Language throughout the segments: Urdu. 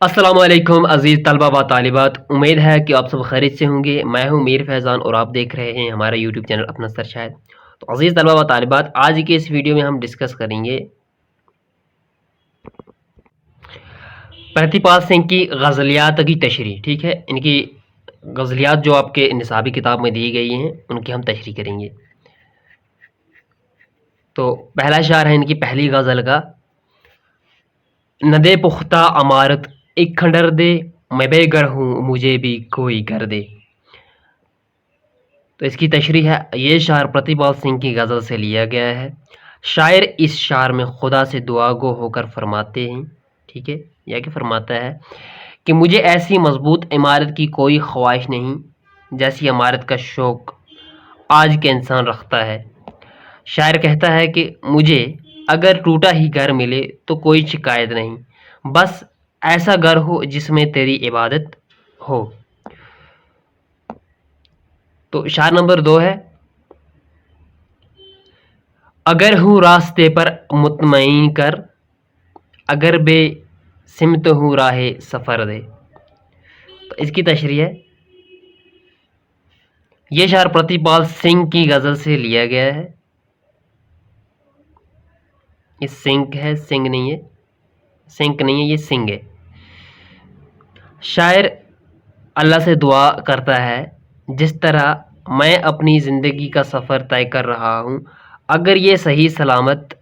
السلام علیکم عزیز طلبہ و طالبات، امید ہے کہ آپ سب خیریت سے ہوں گے۔ میں ہوں میر فیضان اور آپ دیکھ رہے ہیں ہمارا یوٹیوب چینل اپنا سر شاید۔ تو عزیز طلبہ و طالبات، آج کے اس ویڈیو میں ہم ڈسکس کریں گے پرتی پال سنگھ کی غزلیات کی تشریح۔ ٹھیک ہے، ان کی غزلیات جو آپ کے نصابی کتاب میں دی گئی ہیں ان کی ہم تشریح کریں گے۔ تو پہلا اشعار ہے ان کی پہلی غزل کا: ندے پختہ عمارت ایک کھنڈر دے، میں بے گھر ہوں مجھے بھی کوئی گھر دے۔ تو اس کی تشریح ہے، یہ اشعار پرتی پال سنگھ کی غزل سے لیا گیا ہے۔ شاعر اس شعر میں خدا سے دعا گو ہو کر فرماتے ہیں، ٹھیک ہے، یا کہ فرماتا ہے کہ مجھے ایسی مضبوط عمارت کی کوئی خواہش نہیں جیسی عمارت کا شوق آج کے انسان رکھتا ہے۔ شاعر کہتا ہے کہ مجھے اگر ٹوٹا ہی گھر ملے تو کوئی شکایت نہیں، بس ایسا گھر ہو جس میں تیری عبادت ہو۔ تو اشعار نمبر 2 ہے: اگر ہوں راستے پر مطمئن کر، اگر بے سمت ہوں راہ سفر دے۔ تو اس کی تشریح ہے، یہ اشعار پرتی پال سنگھ کی غزل سے لیا گیا ہے۔ یہ سنگھ ہے، سنگھ نہیں ہے، سنگھ نہیں ہے، یہ سنگھ ہے۔ شاعر اللہ سے دعا کرتا ہے، جس طرح میں اپنی زندگی کا سفر طے کر رہا ہوں، اگر یہ صحیح سلامت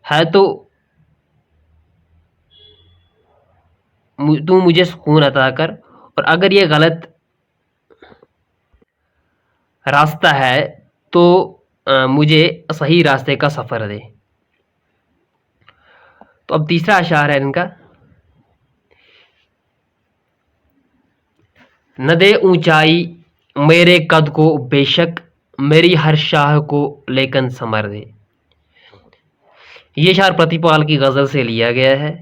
ہے تو مجھے سکون عطا کر، اور اگر یہ غلط راستہ ہے تو مجھے صحیح راستے کا سفر دے۔ تو اب تیسرا اشعار ہے ان کا: نہ دے اونچائی میرے قد کو بے شک، میری ہر شاہ کو لیکن ثمر دے۔ یہ شعر پرتی پال کی غزل سے لیا گیا ہے۔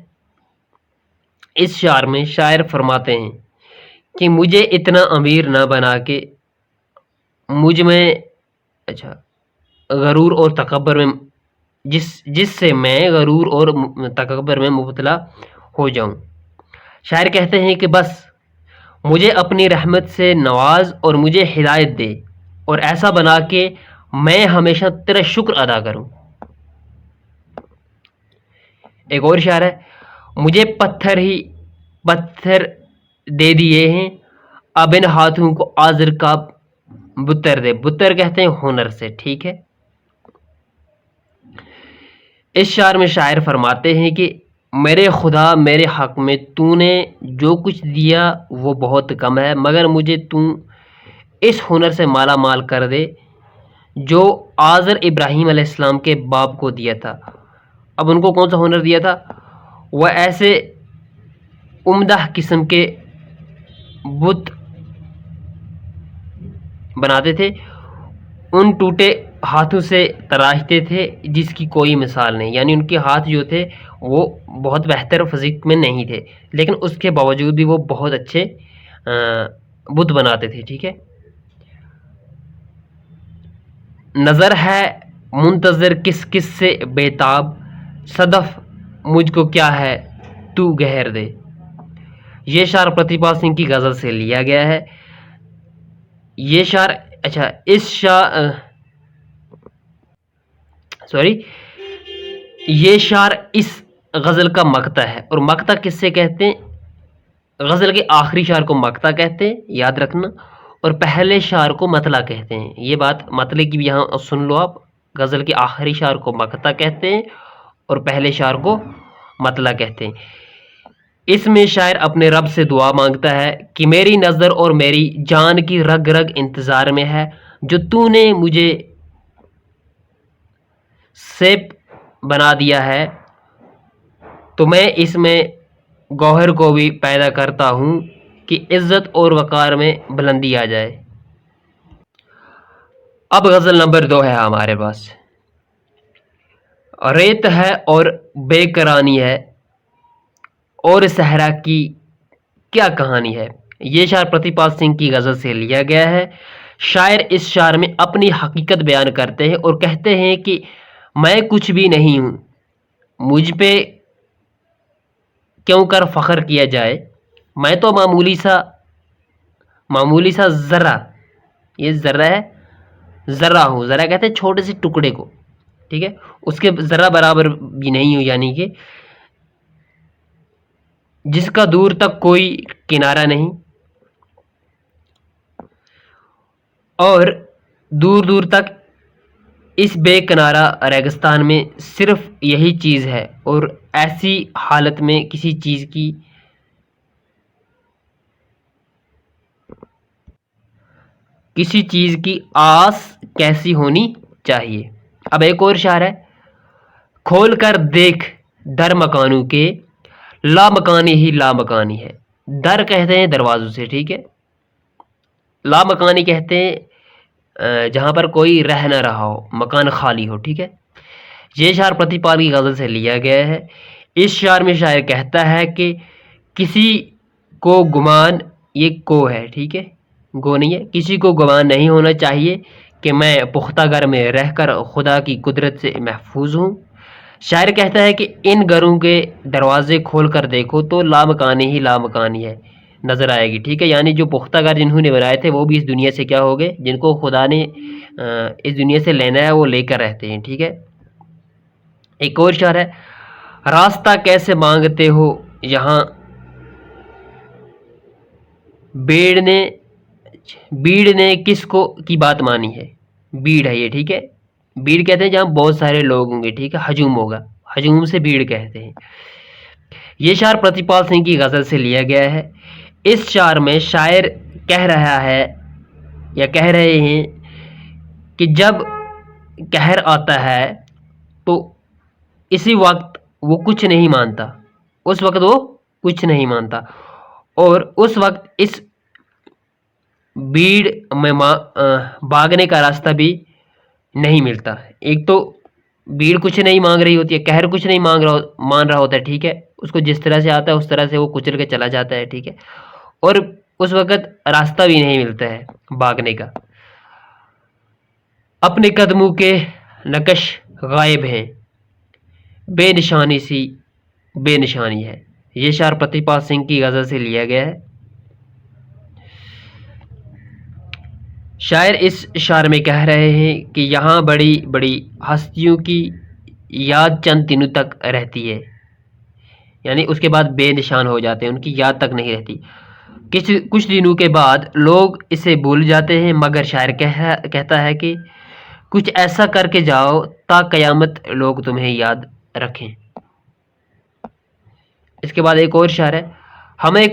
اس شعر میں شاعر فرماتے ہیں کہ مجھے اتنا امیر نہ بنا کہ مجھ میں غرور اور تکبر میں جس سے میں غرور اور تکبر میں مبتلا ہو جاؤں۔ شاعر کہتے ہیں کہ بس مجھے اپنی رحمت سے نواز اور مجھے ہدایت دے، اور ایسا بنا کہ میں ہمیشہ تیرا شکر ادا کروں۔ ایک اور شعر ہے: مجھے پتھر دے دیے ہیں، اب ان ہاتھوں کو آزر کا بتر دے۔ بتر کہتے ہیں ہنر سے، ٹھیک ہے۔ اس شعر میں شاعر فرماتے ہیں کہ میرے خدا، میرے حق میں تو نے جو کچھ دیا وہ بہت کم ہے، مگر مجھے تو اس ہنر سے مالا مال کر دے جو آزر ابراہیم علیہ السلام کے باپ کو دیا تھا۔ اب ان کو کون سا ہنر دیا تھا؟ وہ ایسے عمدہ قسم کے بت بناتے تھے، ان ٹوٹے ہاتھوں سے تراشتے تھے جس کی کوئی مثال نہیں، یعنی ان کے ہاتھ جو تھے وہ بہت بہتر فزیک میں نہیں تھے، لیکن اس کے باوجود بھی وہ بہت اچھے بت بناتے تھے، ٹھیک ہے۔ نظر ہے منتظر کس کس سے بےتاب، صدف مجھ کو کیا ہے تو گہر دے۔ یہ شعر پرتی پال سنگھ کی غزل سے لیا گیا ہے۔ یہ شعر یہ شعر اس غزل کا مقطع ہے، اور مقطع کس سے کہتے ہیں؟ غزل کے آخری شعر کو مقطع کہتے ہیں، یاد رکھنا، اور پہلے شعر کو مطلع کہتے ہیں۔ یہ بات مطلع کی بھی یہاں سن لو آپ، غزل کے آخری شعر کو مقطع کہتے ہیں اور پہلے شعر کو مطلع کہتے ہیں۔ اس میں شاعر اپنے رب سے دعا مانگتا ہے کہ میری نظر اور میری جان کی رگ رگ انتظار میں ہے، جو تو نے مجھے سیپ بنا دیا ہے، تو میں اس میں گوہر کو بھی پیدا کرتا ہوں کہ عزت اور وقار میں بلندی آ جائے۔ اب غزل نمبر 2 ہے ہمارے پاس: ریت ہے اور بے کرانی ہے، اور صحرا کی کیا کہانی ہے۔ یہ شعر پرتی پال سنگھ کی غزل سے لیا گیا ہے۔ شاعر اس شعر میں اپنی حقیقت بیان کرتے ہیں اور کہتے ہیں کہ میں کچھ بھی نہیں ہوں، مجھ پہ کیوں کر فخر کیا جائے، میں تو معمولی سا ذرہ، یہ ذرہ ہے، ذرہ ہوں، ذرہ کہتے ہیں چھوٹے سے ٹکڑے کو، ٹھیک ہے، اس کے ذرہ برابر بھی نہیں ہوں، یعنی کہ جس کا دور تک کوئی کنارہ نہیں، اور دور دور تک اس بے کنارہ ریگستان میں صرف یہی چیز ہے، اور ایسی حالت میں کسی چیز کی آس کیسی ہونی چاہیے۔ اب ایک اور شعر ہے، کھول کر دیکھ در مکانوں کے، لا مکانی ہی لا مکانی ہے۔ در کہتے ہیں دروازوں سے، ٹھیک ہے، لا مکانی کہتے ہیں جہاں پر کوئی رہ نہ رہا ہو، مکان خالی ہو، ٹھیک ہے۔ یہ شعر پرتی پال کی غزل سے لیا گیا ہے۔ اس شعر میں شاعر کہتا ہے کہ کسی کو گمان، یہ کو ہے، ٹھیک ہے، گو نہیں ہے، کسی کو گمان نہیں ہونا چاہیے کہ میں پختہ گھر میں رہ کر خدا کی قدرت سے محفوظ ہوں۔ شاعر کہتا ہے کہ ان گھروں کے دروازے کھول کر دیکھو تو لامکانی ہی لامکانی ہے نظر آئے گی، ٹھیک ہے، یعنی جو پختہ گھر جنہوں نے بنائے تھے وہ بھی اس دنیا سے کیا ہو گئے، جن کو خدا نے اس دنیا سے لینا ہے وہ لے کر رہتے ہیں، ٹھیک ہے۔ ایک اور شعر ہے، راستہ کیسے مانگتے ہو یہاں بیڑ نے کس کو کی بات مانی ہے، بیڑ ہے یہ، ٹھیک ہے، بیڑ کہتے ہیں جہاں بہت سارے لوگ ہوں گے، ٹھیک ہے، ہجوم ہوگا، ہجوم سے بیڑ کہتے ہیں۔ یہ شعر پرتی پال سنگھ کی غزل سے لیا گیا ہے۔ اس شعر میں شاعر کہہ رہا ہے یا کہہ رہے ہیں کہ جب قہر آتا ہے تو اسی وقت وہ کچھ نہیں مانتا، اس وقت وہ کچھ نہیں مانتا، اور اس وقت اس بیڑ میں بھاگنے کا راستہ بھی نہیں ملتا۔ ایک تو بیڑ کچھ نہیں مانگ رہی ہوتی ہے، قہر کچھ نہیں مان رہا ہوتا ہے، ٹھیک ہے، اس کو جس طرح سے آتا ہے اس طرح سے وہ کچل کے چلا جاتا ہے، ٹھیک ہے، اور اس وقت راستہ بھی نہیں ملتا ہے بھاگنے کا۔ اپنے قدموں کے نقش غائب ہیں، بے نشانی سی بے نشانی ہے۔ یہ شعر پرتی پال سنگھ کی غزل سے لیا گیا ہے۔ شاعر اس شعر میں کہہ رہے ہیں کہ یہاں بڑی بڑی ہستیوں کی یاد چند دنوں تک رہتی ہے، یعنی اس کے بعد بے نشان ہو جاتے ہیں، ان کی یاد تک نہیں رہتی، کچھ دنوں کے بعد لوگ اسے بھول جاتے ہیں، مگر شاعر کہتا ہے کہ کچھ ایسا کر کے جاؤ تا قیامت لوگ تمہیں یاد رکھیں۔ اس کے بعد ایک اور شعر ہے، ہمیں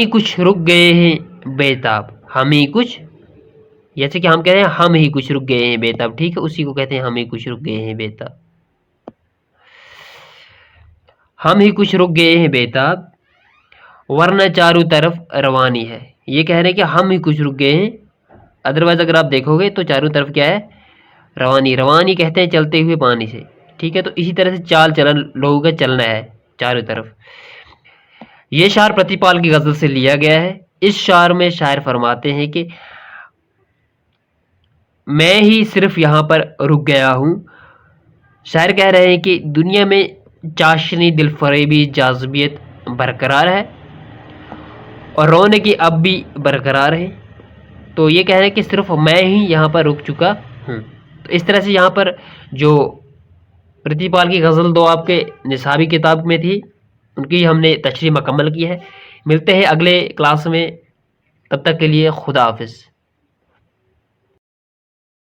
کچھ رک گئے ہیں بےتاب، ہمیں کچھ، جیسے کہ ہم کہہ رہے ہیں ہم ہی کچھ رک گئے ہیں بےتاب، ٹھیک ہے، اسی کو کہتے ہیں ہمیں کچھ رک گئے ہیں بےتاب، ہم ہی کچھ رک گئے ہیں بےتاب، ورنہ چاروں طرف روانی ہے۔ یہ کہہ رہے ہیں کہ ہم ہی کچھ رک گئے ہیں، ادروائز اگر آپ دیکھو گے تو چاروں طرف کیا ہے، روانی کہتے ہیں چلتے ہوئے پانی سے، ٹھیک ہے، تو اسی طرح سے چال چلن لوگوں کا چلنا ہے چاروں طرف۔ یہ شعر پرتی پال کی غزل سے لیا گیا ہے۔ اس شعر میں شاعر فرماتے ہیں کہ میں ہی صرف یہاں پر رک گیا ہوں۔ شاعر کہہ رہے ہیں کہ دنیا میں چاشنی، دل فریبی، جاذبیت برقرار ہے اور رونقی اب بھی برقرار ہے، تو یہ کہہ رہے ہیں کہ صرف میں ہی یہاں پر رک چکا ہوں۔ تو اس طرح سے یہاں پر جو پرتی پال کی غزل دو آپ کے نصابی کتاب میں تھی، ان کی ہم نے تشریح مکمل کی ہے۔ ملتے ہیں اگلے کلاس میں، تب تک کے لیے خدا حافظ۔